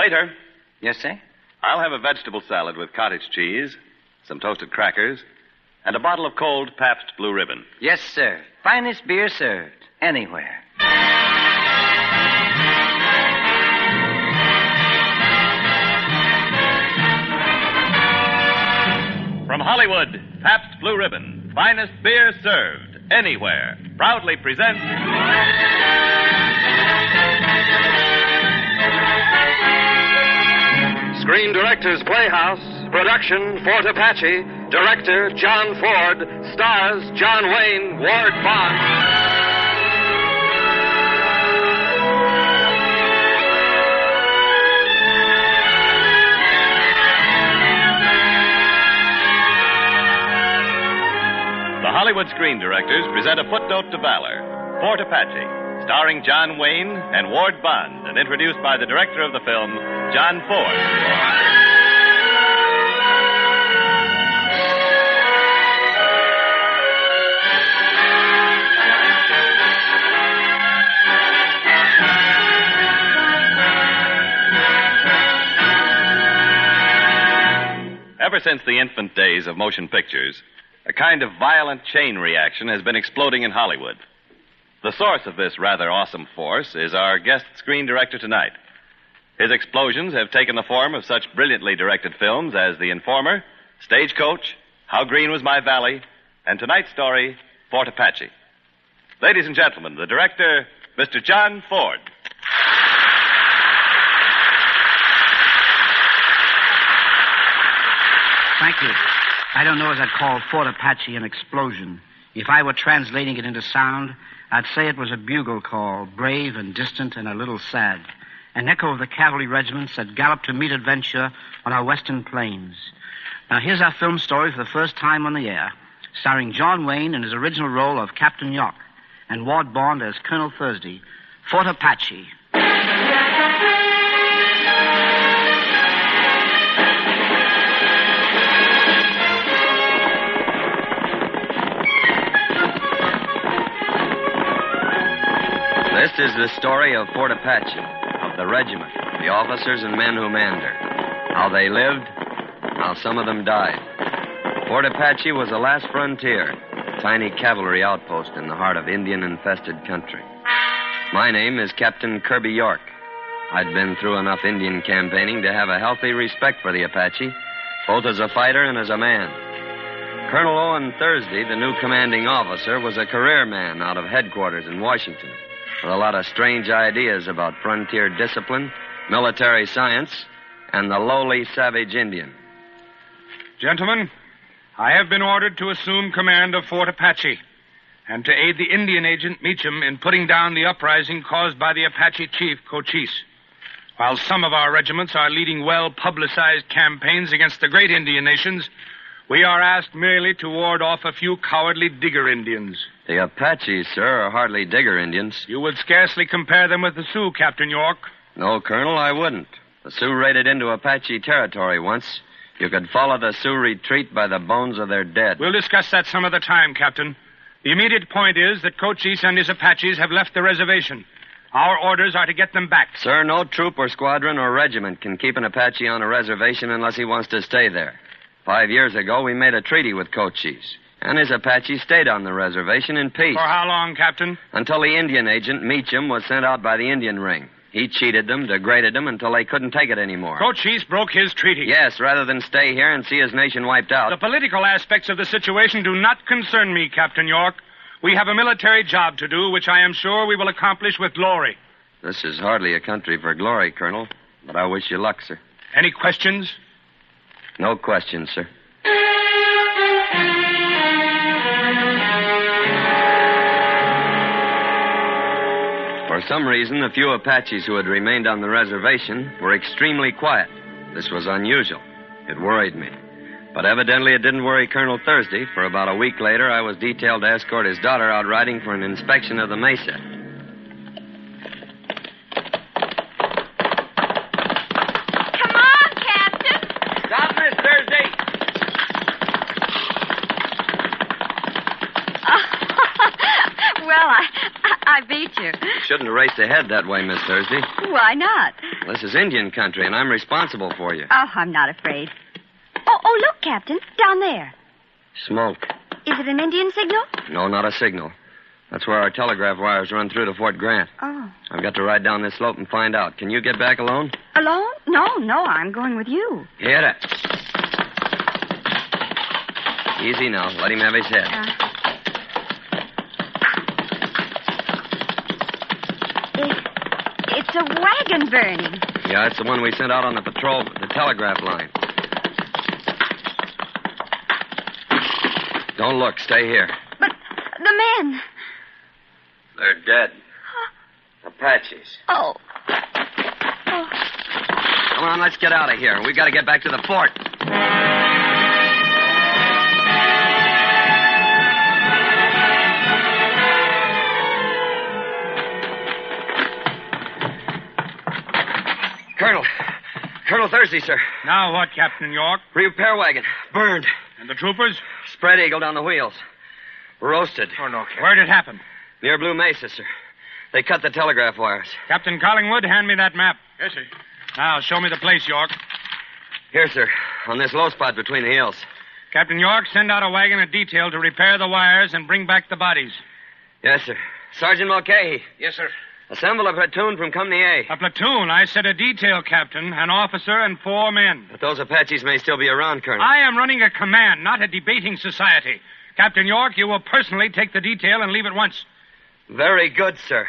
Waiter, Yes, sir? I'll have a vegetable salad with cottage cheese, some toasted crackers, and a bottle of cold Pabst Blue Ribbon. Yes, sir. Finest beer served anywhere. From Hollywood, Pabst Blue Ribbon, finest beer served anywhere, proudly presents... Screen Directors Playhouse, production Fort Apache, director John Ford, stars John Wayne, Ward Bond. The Hollywood Screen Directors present A Footnote to Valor, Fort Apache, starring John Wayne and Ward Bond, and introduced by the director of the film, John Ford. Ever since the infant days of motion pictures, a kind of violent chain reaction has been exploding in Hollywood. The source of this rather awesome force is our guest screen director tonight. His explosions have taken the form of such brilliantly directed films as The Informer, Stagecoach, How Green Was My Valley, and tonight's story, Fort Apache. Ladies and gentlemen, the director, Mr. John Ford. Thank you. I don't know as I'd call Fort Apache an explosion. If I were translating it into sound, I'd say it was a bugle call, brave and distant and a little sad. An echo of the cavalry regiments that galloped to meet adventure on our western plains. Now, here's our film story for the first time on the air, starring John Wayne in his original role of Captain York and Ward Bond as Colonel Thursday. Fort Apache. This is the story of Fort Apache, of the regiment, the officers and men who manned her. How they lived, how some of them died. Fort Apache was the last frontier, a tiny cavalry outpost in the heart of Indian-infested country. My name is Captain Kirby York. I'd been through enough Indian campaigning to have a healthy respect for the Apache, both as a fighter and as a man. Colonel Owen Thursday, the new commanding officer, was a career man out of headquarters in Washington, with a lot of strange ideas about frontier discipline, military science, and the lowly savage Indian. Gentlemen, I have been ordered to assume command of Fort Apache and to aid the Indian agent Meacham in putting down the uprising caused by the Apache chief, Cochise. While some of our regiments are leading well-publicized campaigns against the great Indian nations, we are asked merely to ward off a few cowardly digger Indians. The Apaches, sir, are hardly digger Indians. You would scarcely compare them with the Sioux, Captain York. No, Colonel, I wouldn't. The Sioux raided into Apache territory once. You could follow the Sioux retreat by the bones of their dead. We'll discuss that some other time, Captain. The immediate point is that Cochise and his Apaches have left the reservation. Our orders are to get them back. Sir, no troop or squadron or regiment can keep an Apache on a reservation unless he wants to stay there. 5 years ago, we made a treaty with Cochise, and his Apache stayed on the reservation in peace. For how long, Captain? Until the Indian agent, Meacham, was sent out by the Indian ring. He cheated them, degraded them, until they couldn't take it anymore. Cochise broke his treaty. Yes, rather than stay here and see his nation wiped out. The political aspects of the situation do not concern me, Captain York. We have a military job to do, which I am sure we will accomplish with glory. This is hardly a country for glory, Colonel, but I wish you luck, sir. Any questions? No questions, sir. For some reason, the few Apaches who had remained on the reservation were extremely quiet. This was unusual. It worried me. But evidently it didn't worry Colonel Thursday, for about a week later, I was detailed to escort his daughter out riding for an inspection of the mesa. Come on, Captain. Stop, Miss Thursday. Well, I beat you. Shouldn't have raced ahead that way, Miss Thursday. Why not? This is Indian country, and I'm responsible for you. Oh, I'm not afraid. Oh, look, Captain. Down there. Smoke. Is it an Indian signal? No, not a signal. That's where our telegraph wires run through to Fort Grant. Oh. I've got to ride down this slope and find out. Can you get back alone? Alone? No, I'm going with you. Hit it. Easy now. Let him have his head. It's a wagon burning. Yeah, it's the one we sent out on the patrol, the telegraph line. Don't look. Stay here. But the men. They're dead. Apaches. Oh. Come on, let's get out of here. We've got to get back to the fort. Colonel Thursday, sir. Now what, Captain York? Repair wagon. Burned. And the troopers? Spread eagled on the wheels. Roasted. Oh, no, Captain. Where'd it happen? Near Blue Mesa, sir. They cut the telegraph wires. Captain Collingwood, hand me that map. Yes, sir. Now, show me the place, York. Here, sir. On this low spot between the hills. Captain York, send out a wagon of detail to repair the wires and bring back the bodies. Yes, sir. Sergeant Mulcahy. Yes, sir. Assemble a platoon from Company A. A platoon? I said a detail, Captain. An officer and 4 men. But those Apaches may still be around, Colonel. I am running a command, not a debating society. Captain York, you will personally take the detail and leave at once. Very good, sir.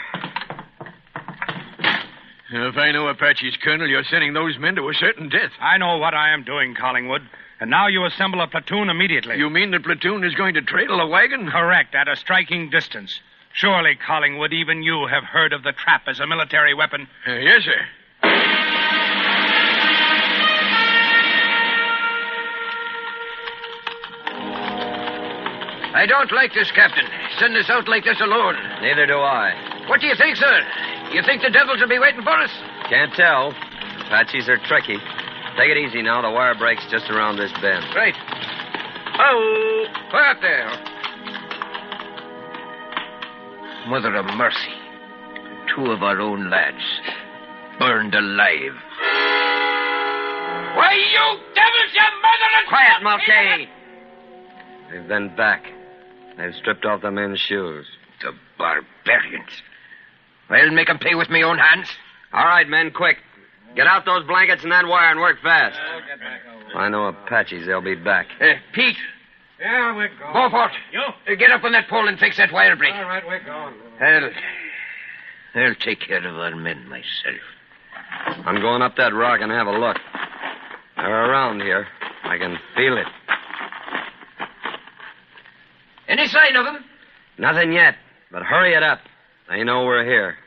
If I know Apaches, Colonel, you're sending those men to a certain death. I know what I am doing, Collingwood. And now you assemble a platoon immediately. You mean the platoon is going to trail a wagon? Correct, at a striking distance. Surely, Collingwood, even you have heard of the trap as a military weapon. Yes, sir. I don't like this, Captain. Send us out like this alone. Neither do I. What do you think, sir? You think the devils will be waiting for us? Can't tell. Apaches are tricky. Take it easy now. The wire breaks just around this bend. Right. Oh, quiet there. Mother of mercy. 2 of our own lads. Burned alive. Why, you devils, you motherless... Quiet, Mulcahy. They've been back. They've stripped off the men's shoes. The barbarians. I'll make 'em pay with my own hands. All right, men, quick. Get out those blankets and that wire and work fast. If I know Apaches, they'll be back. Pete. Yeah, we're going. Beaufort. You? Get up on that pole and fix that wire break. All right, we're going. I'll take care of our men myself. I'm going up that rock and have a look. They're around here. I can feel it. Any sign of them? Nothing yet, but hurry it up. They know we're here.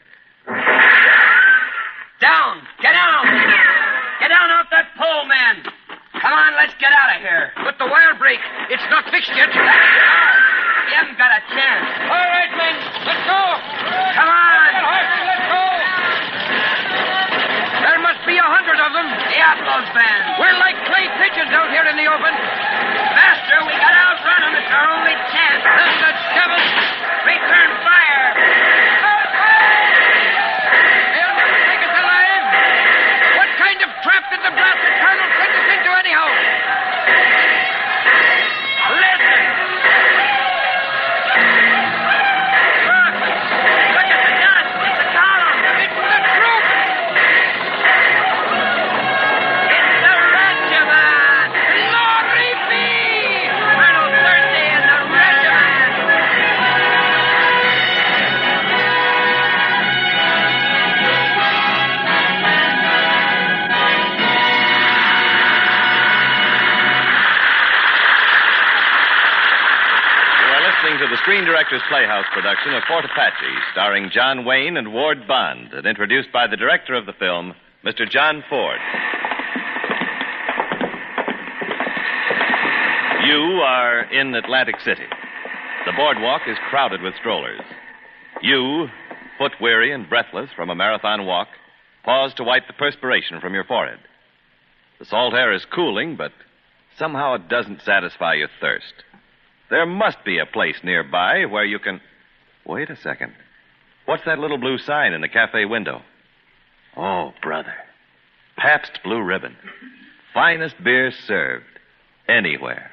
Down! Get down! Get down off that pole, man! Come on, let's get out of here. But the wire break, it's not fixed yet. You haven't got a chance. All right, men, let's go. Come on! Let's go. There must be 100 of them. Diablo's band. We're like clay pigeons out here in the open. Master, we gotta outrun them. It's our only chance. That's the devil. Return fire. They'll never take us alive. What kind of trap did the blasted colonel send us into anyhow? Listen. Look at the dust. It's a column. It's the troop. It's the regiment. Glory be. Colonel Thursday and the regiment. You are listening to the Screen Directors Playhouse production of Fort Apache, starring John Wayne and Ward Bond, and introduced by the director of the film, Mr. John Ford. You are in Atlantic City. The boardwalk is crowded with strollers. You, foot weary and breathless from a marathon walk, pause to wipe the perspiration from your forehead. The salt air is cooling, but somehow it doesn't satisfy your thirst. There must be a place nearby where you can... Wait a second. What's that little blue sign in the cafe window? Oh, brother. Pabst Blue Ribbon. Finest beer served anywhere.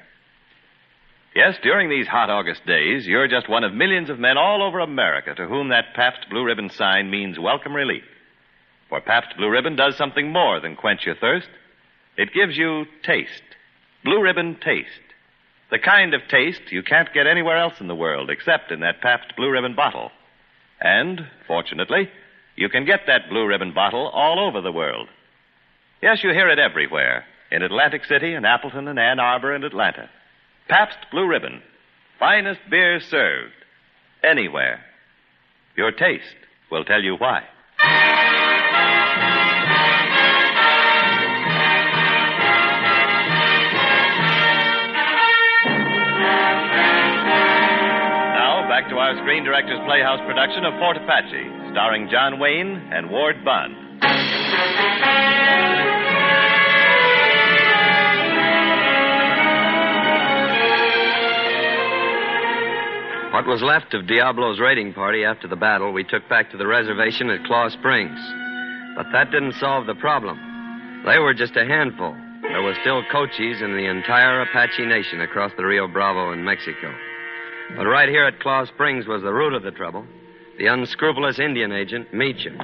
Yes, during these hot August days, you're just one of millions of men all over America to whom that Pabst Blue Ribbon sign means welcome relief. For Pabst Blue Ribbon does something more than quench your thirst. It gives you taste. Blue Ribbon taste. The kind of taste you can't get anywhere else in the world except in that Pabst Blue Ribbon bottle. And, fortunately, you can get that Blue Ribbon bottle all over the world. Yes, you hear it everywhere. In Atlantic City and Appleton and Ann Arbor and Atlanta. Pabst Blue Ribbon. Finest beer served. Anywhere. Your taste will tell you why. Now, back to our Screen Directors Playhouse production of Fort Apache, starring John Wayne and Ward Bunn. What was left of Diablo's raiding party after the battle, we took back to the reservation at Claw Springs. But that didn't solve the problem. They were just a handful. There were still Cochise in the entire Apache nation across the Rio Bravo in Mexico. But right here at Claw Springs was the root of the trouble. The unscrupulous Indian agent, Meacham.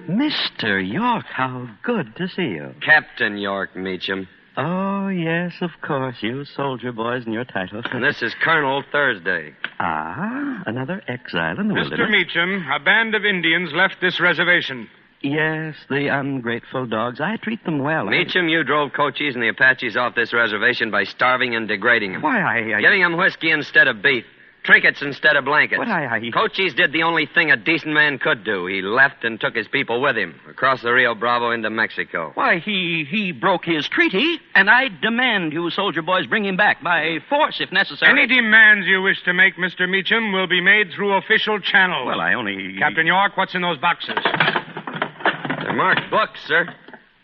Mr. York, how good to see you. Captain York Meacham. Oh, yes, of course. You soldier boys and your titles. And this is Colonel Thursday. Ah, another exile in the Mr. wilderness. Meacham, a band of Indians left this reservation. Yes, the ungrateful dogs. I treat them well. Meacham, you drove Cochise and the Apaches off this reservation by starving and degrading them. Why, I... Giving them whiskey instead of beef. Trinkets instead of blankets. But Cochise did the only thing a decent man could do. He left and took his people with him across the Rio Bravo into Mexico. Why, he broke his treaty, and I demand you soldier boys bring him back by force if necessary. Any demands you wish to make, Mr. Meacham, will be made through official channels. Well, I only... Captain York, what's in those boxes? They're marked books, sir.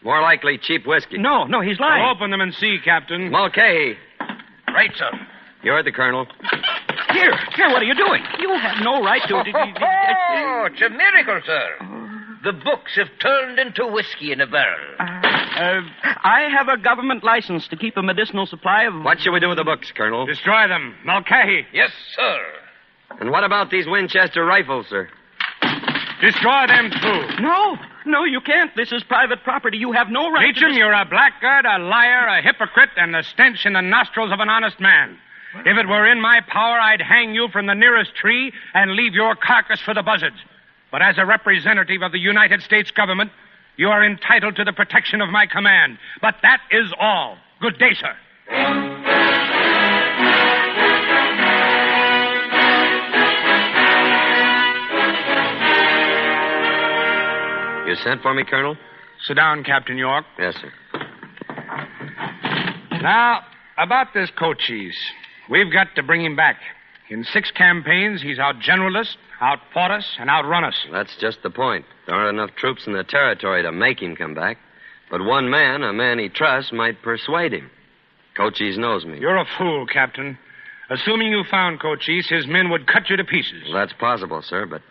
More likely cheap whiskey. No, he's lying. I'll open them and see, Captain. Mulcahy. Right, sir. You're the colonel. Here, what are you doing? You have no right to... Oh, it's a miracle, sir. The books have turned into whiskey in a barrel. I have a government license to keep a medicinal supply of... What should we do with the books, Colonel? Destroy them. Mulcahy. Yes, sir. And what about these Winchester rifles, sir? Destroy them, too. No, you can't. This is private property. You have no right Meacham, you're a blackguard, a liar, a hypocrite, and a stench in the nostrils of an honest man. If it were in my power, I'd hang you from the nearest tree and leave your carcass for the buzzards. But as a representative of the United States government, you are entitled to the protection of my command. But that is all. Good day, sir. You sent for me, Colonel? Sit down, Captain York. Yes, sir. Now, about this Cochise. We've got to bring him back. In 6 campaigns, he's outgeneraled us, outfought us, and outrun us. That's just the point. There aren't enough troops in the territory to make him come back. But one man, a man he trusts, might persuade him. Cochise knows me. You're a fool, Captain. Assuming you found Cochise, his men would cut you to pieces. Well, that's possible, sir, but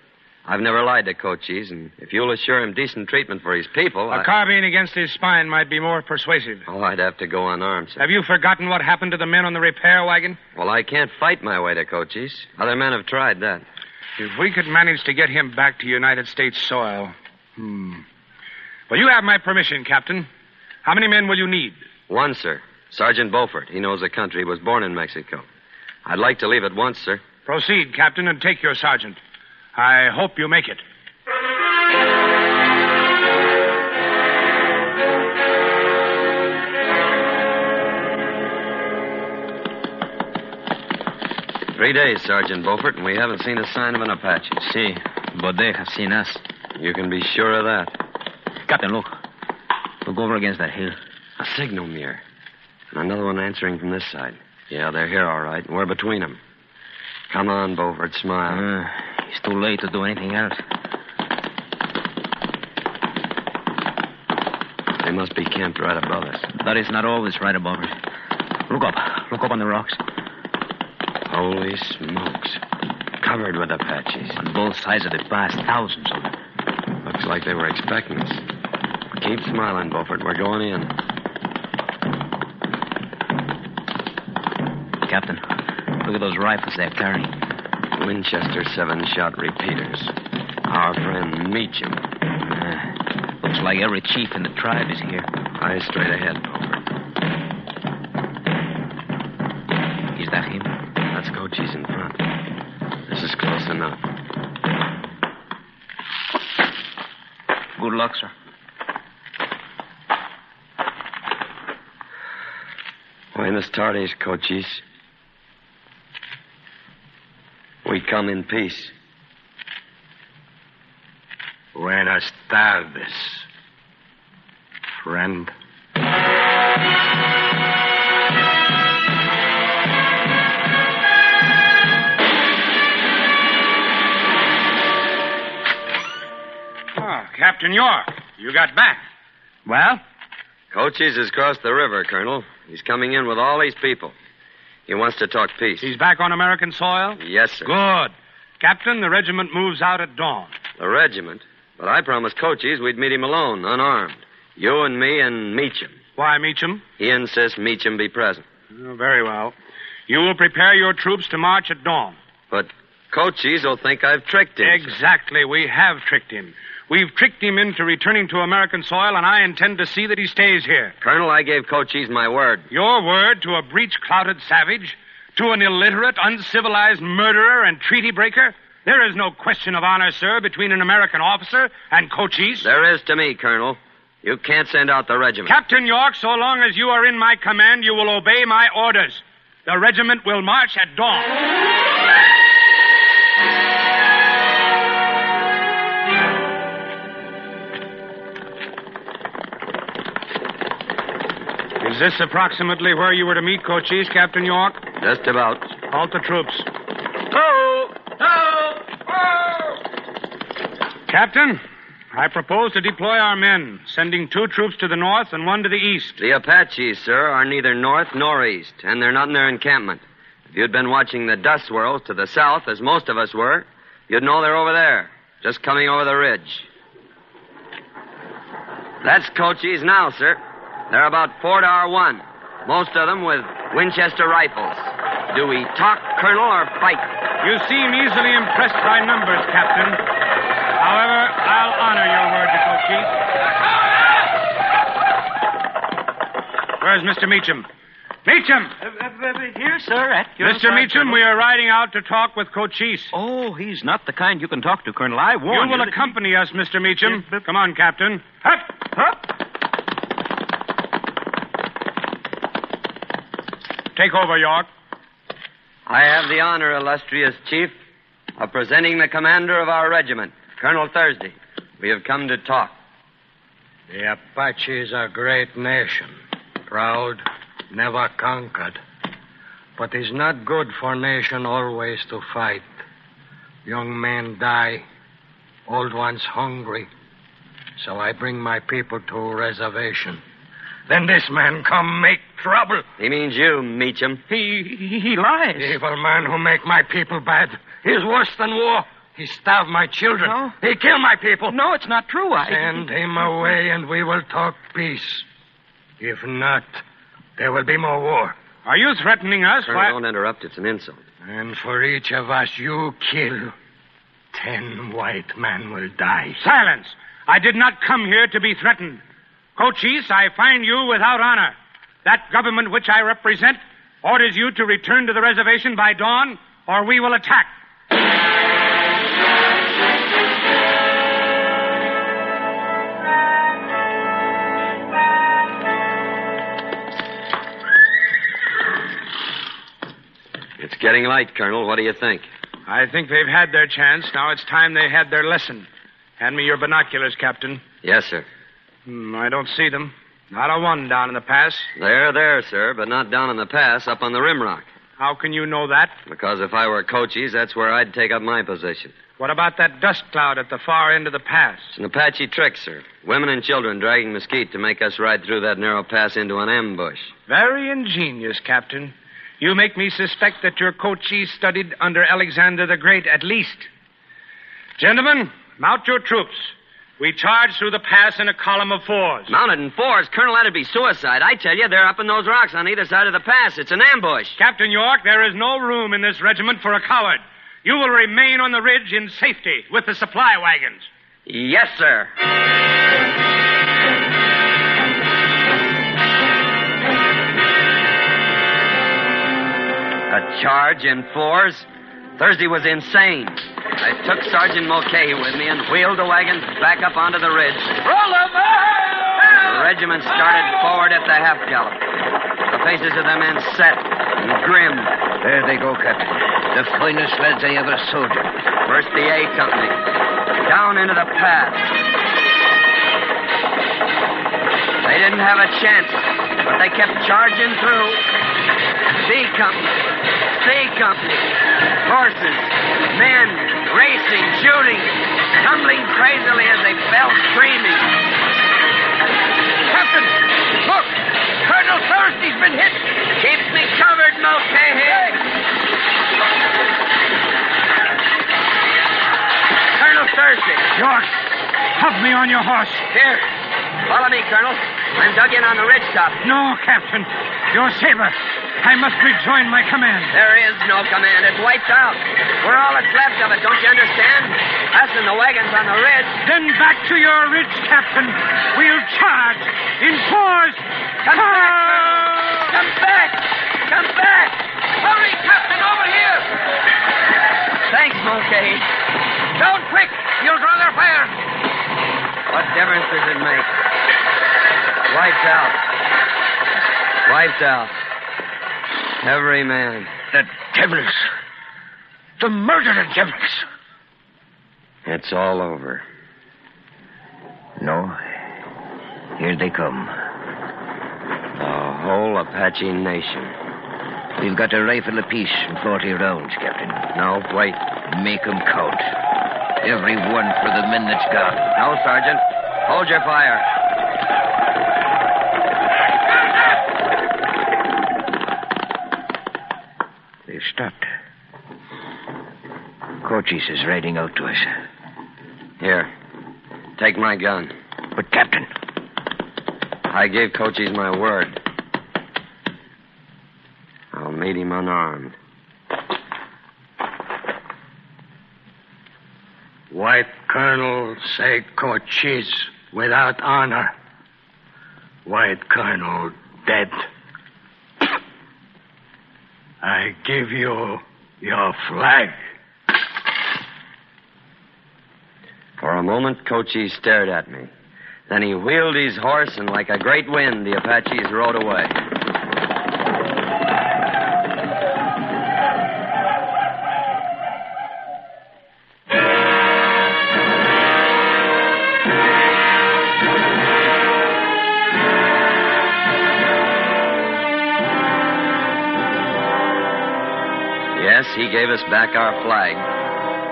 I've never lied to Cochise, and if you'll assure him decent treatment for his people... A carbine against his spine might be more persuasive. Oh, I'd have to go unarmed, sir. Have you forgotten what happened to the men on the repair wagon? Well, I can't fight my way to Cochise. Other men have tried that. If we could manage to get him back to United States soil... Well, you have my permission, Captain. How many men will you need? 1, sir. Sergeant Beaufort. He knows the country. He was born in Mexico. I'd like to leave at once, sir. Proceed, Captain, and take your sergeant. I hope you make it. Three days, Sergeant Beaufort, and we haven't seen a sign of an Apache. See, but they have seen us. You can be sure of that. Captain, look. Look over against that hill. A signal mirror. And another one answering from this side. Yeah, they're here, all right, and we're between them. Come on, Beaufort, smile. It's too late to do anything else. They must be camped right above us. That is not always right above us. Look up. Look up on the rocks. Holy smokes. Covered with Apaches. On both sides of the pass, thousands of them. Looks like they were expecting us. Keep smiling, Beaufort. We're going in. Captain, look at those rifles they're carrying. Winchester 7-shot repeaters. Our friend Meacham. Looks like every chief in the tribe is here. Eyes straight ahead, Beaufort. Is that him? That's Cochise in front. This is close enough. Good luck, sir. Buenas tardes, Cochise. We come in peace. Buenas tardes, friend. Captain York, you got back. Well? Cochise has crossed the river, Colonel. He's coming in with all these people. He wants to talk peace. He's back on American soil? Yes, sir. Good. Captain, the regiment moves out at dawn. The regiment? But I promised Cochise we'd meet him alone, unarmed. You and me and Meacham. Why, Meacham? He insists Meacham be present. Oh, very well. You will prepare your troops to march at dawn. But Cochise will think I've tricked him. Exactly. We have tricked him. We've tricked him into returning to American soil, and I intend to see that he stays here. Colonel, I gave Cochise my word. Your word to a breech-clouted savage? To an illiterate, uncivilized murderer and treaty breaker? There is no question of honor, sir, between an American officer and Cochise. There is to me, Colonel. You can't send out the regiment. Captain York, so long as you are in my command, you will obey my orders. The regiment will march at dawn. Is this approximately where you were to meet Cochise, Captain York? Just about. Halt the troops. Ho! Ho! Ho! Captain, I propose to deploy our men, sending 2 troops to the north and 1 to the east. The Apaches, sir, are neither north nor east, and they're not in their encampment. If you'd been watching the dust swirls to the south, as most of us were, you'd know they're over there, just coming over the ridge. That's Cochise now, sir. They're about 4 to our 1, most of them with Winchester rifles. Do we talk, Colonel, or fight? You seem easily impressed by numbers, Captain. However, I'll honor your word to Cochise. Where's Mr. Meacham? Meacham! Here, sir, at your Mr. Meacham, we are riding out to talk with Cochise. Oh, he's not the kind you can talk to, Colonel. I warn you. You will accompany us, Mr. Meacham. Come on, Captain. Hup! Hup! Take over, York. I have the honor, illustrious chief, of presenting the commander of our regiment, Colonel Thursday. We have come to talk. The Apache is a great nation. Proud, never conquered. But it's not good for nation always to fight. Young men die, old ones hungry. So I bring my people to a reservation. Then this man come make trouble. He means you, Meacham. He lies. Evil man who make my people bad. He's worse than war. He starve my children. No. He kill my people. No, it's not true. Send him away and we will talk peace. If not, there will be more war. Are you threatening us? Colonel, don't interrupt. It's an insult. And for each of us you kill, 10 white men will die. Silence! I did not come here to be threatened. Cochise, I find you without honor. That government which I represent orders you to return to the reservation by dawn, or we will attack. It's getting light, Colonel. What do you think? I think they've had their chance. Now it's time they had their lesson. Hand me your binoculars, Captain. Yes, sir. I don't see them. Not a one down in the pass. They're there, sir, but not down in the pass, up on the rim rock. How can you know that? Because if I were Cochise, that's where I'd take up my position. What about that dust cloud at the far end of the pass? It's an Apache trick, sir. Women and children dragging mesquite to make us ride through that narrow pass into an ambush. Very ingenious, Captain. You make me suspect that your Cochise studied under Alexander the Great, at least. Gentlemen, mount your troops. We charge through the pass in a column of fours. Mounted in fours? Colonel, that'd be suicide. I tell you, they're up in those rocks on either side of the pass. It's an ambush. Captain York, there is no room in this regiment for a coward. You will remain on the ridge in safety with the supply wagons. Yes, sir. A charge in fours? Thursday was insane. I took Sergeant Mulcahy with me and wheeled the wagons back up onto the ridge. Roll over! The regiment started forward at the half gallop. The faces of the men set and grim. There they go, Captain. The finest lads I ever soldiered. First the A Company. Down into the pass. They didn't have a chance, but they kept charging through. B Company. C Company. Horses. Men. Racing. Shooting. Tumbling crazily as they fell screaming. Captain, look! Colonel Thursdy's been hit. Keep me covered, Mulcahy. Colonel Thursday. York, have me on your horse. Here. Follow me, Colonel. I'm dug in on the ridge top. No, Captain. Your saber. I must rejoin my command. There is no command. It's wiped out. We're all that's left of it, don't you understand? Us and the wagons on the ridge. Then back to your ridge, Captain. We'll charge in fours. Come back, Colonel. Come back. Come back. Hurry, Captain, over here. Thanks, Mulcahy. Down quick. You'll draw their fire. What difference does it make? Wiped out. Wiped out. Every man. The devils. The murdering devils. It's all over. No. Here they come. The whole Apache nation. We've got a rifle apiece and 40 rounds, Captain. No, wait. Make 'em count. Every one for the men that's gone. No, Sergeant. Hold your fire. They've stopped. Cochise is riding out to us. Here. Take my gun. But, Captain... I gave Cochise my word. I'll meet him unarmed. White Colonel say Cochise without honor. White Colonel dead. I give you your flag. For a moment, Cochise stared at me. Then he wheeled his horse, and like a great wind, the Apaches rode away. Yes, he gave us back our flag,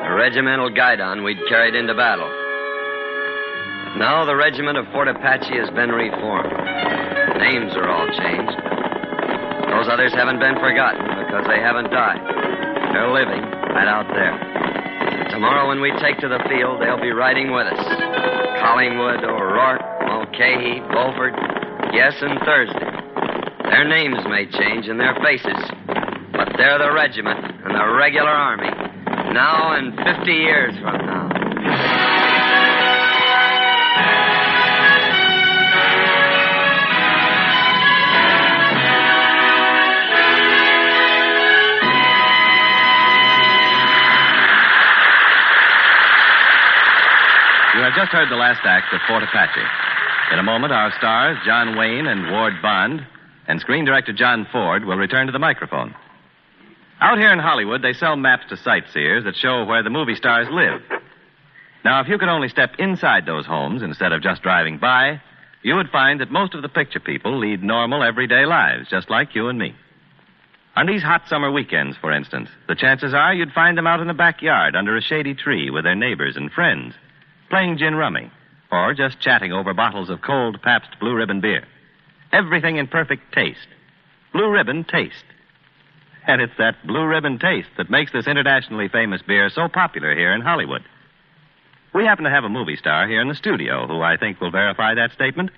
the regimental guidon we'd carried into battle. Now the regiment of Fort Apache has been reformed. Names are all changed. Those others haven't been forgotten because they haven't died. They're living right out there. And tomorrow when we take to the field, they'll be riding with us. Collingwood, O'Rourke, Mulcahy, Beaufort, yes, and Thursday. Their names may change and their faces, but they're the regiment and the regular army, now and 50 years from now. You have just heard the last act of Fort Apache. In a moment, our stars, John Wayne and Ward Bond, and screen director John Ford will return to the microphone. Out here in Hollywood, they sell maps to sightseers that show where the movie stars live. Now, if you could only step inside those homes instead of just driving by, you would find that most of the picture people lead normal, everyday lives, just like you and me. On these hot summer weekends, for instance, the chances are you'd find them out in the backyard under a shady tree with their neighbors and friends, playing gin rummy, or just chatting over bottles of cold Pabst Blue Ribbon beer. Everything in perfect taste. Blue Ribbon taste. And it's that Blue Ribbon taste that makes this internationally famous beer so popular here in Hollywood. We happen to have a movie star here in the studio who I think will verify that statement.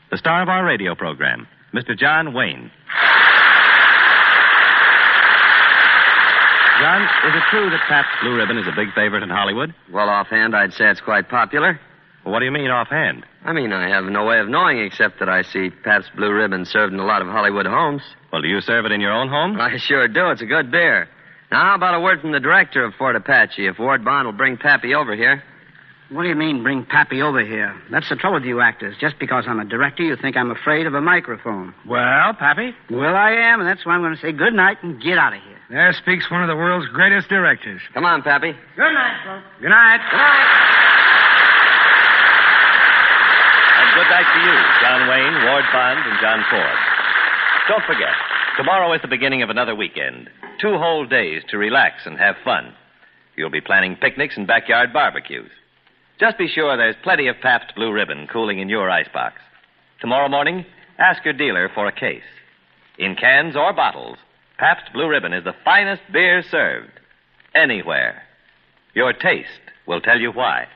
The star of our radio program, Mr. John Wayne. John, is it true that Pabst Blue Ribbon is a big favorite in Hollywood? Well, offhand, I'd say it's quite popular. Well, what do you mean offhand? I mean, I have no way of knowing except that I see Pabst Blue Ribbon served in a lot of Hollywood homes. Well, do you serve it in your own home? I sure do. It's a good beer. Now, how about a word from the director of Fort Apache, if Ward Bond will bring Pappy over here? What do you mean, bring Pappy over here? That's the trouble with you actors. Just because I'm a director, you think I'm afraid of a microphone. Well, Pappy? Well, I am, and that's why I'm going to say good night and get out of here. There speaks one of the world's greatest directors. Come on, Pappy. Good night, folks. Good night. Good night. And good night to you, John Wayne, Ward Bond, and John Ford. Don't forget, tomorrow is the beginning of another weekend. 2 whole days to relax and have fun. You'll be planning picnics and backyard barbecues. Just be sure there's plenty of Pabst Blue Ribbon cooling in your icebox. Tomorrow morning, ask your dealer for a case. In cans or bottles, Pabst Blue Ribbon is the finest beer served anywhere. Your taste will tell you why.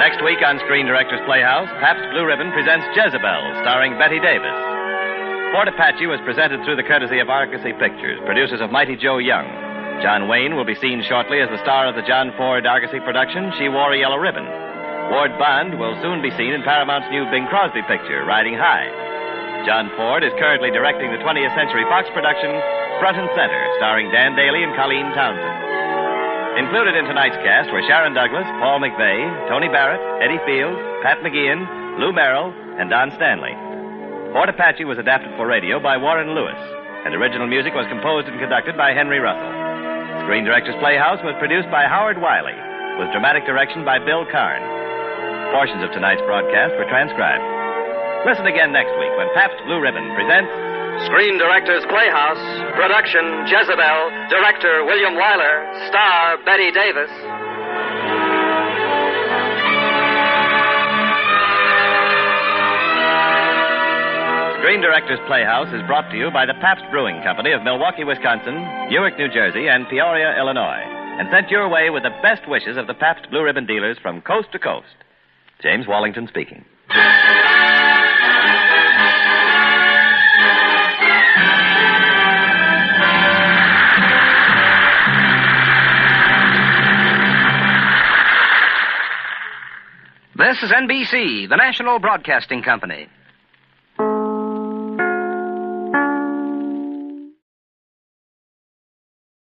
Next week on Screen Directors Playhouse, Pabst Blue Ribbon presents Jezebel, starring Betty Davis. Fort Apache was presented through the courtesy of Argosy Pictures, producers of Mighty Joe Young. John Wayne will be seen shortly as the star of the John Ford Argosy production, She Wore a Yellow Ribbon. Ward Bond will soon be seen in Paramount's new Bing Crosby picture, Riding High. John Ford is currently directing the 20th Century Fox production, Front and Center, starring Dan Daly and Colleen Townsend. Included in tonight's cast were Sharon Douglas, Paul McVeigh, Tony Barrett, Eddie Fields, Pat McGeehan, Lou Merrill, and Don Stanley. Fort Apache was adapted for radio by Warren Lewis, and original music was composed and conducted by Henry Russell. Screen Directors Playhouse was produced by Howard Wiley, with dramatic direction by Bill Karn. Portions of tonight's broadcast were transcribed. Listen again next week when Pabst Blue Ribbon presents Screen Directors Playhouse, production Jezebel, director William Wyler, star Betty Davis. Screen Directors Playhouse is brought to you by the Pabst Brewing Company of Milwaukee, Wisconsin, Newark, New Jersey, and Peoria, Illinois, and sent your way with the best wishes of the Pabst Blue Ribbon dealers from coast to coast. James Wallington speaking. This is NBC, the national broadcasting company.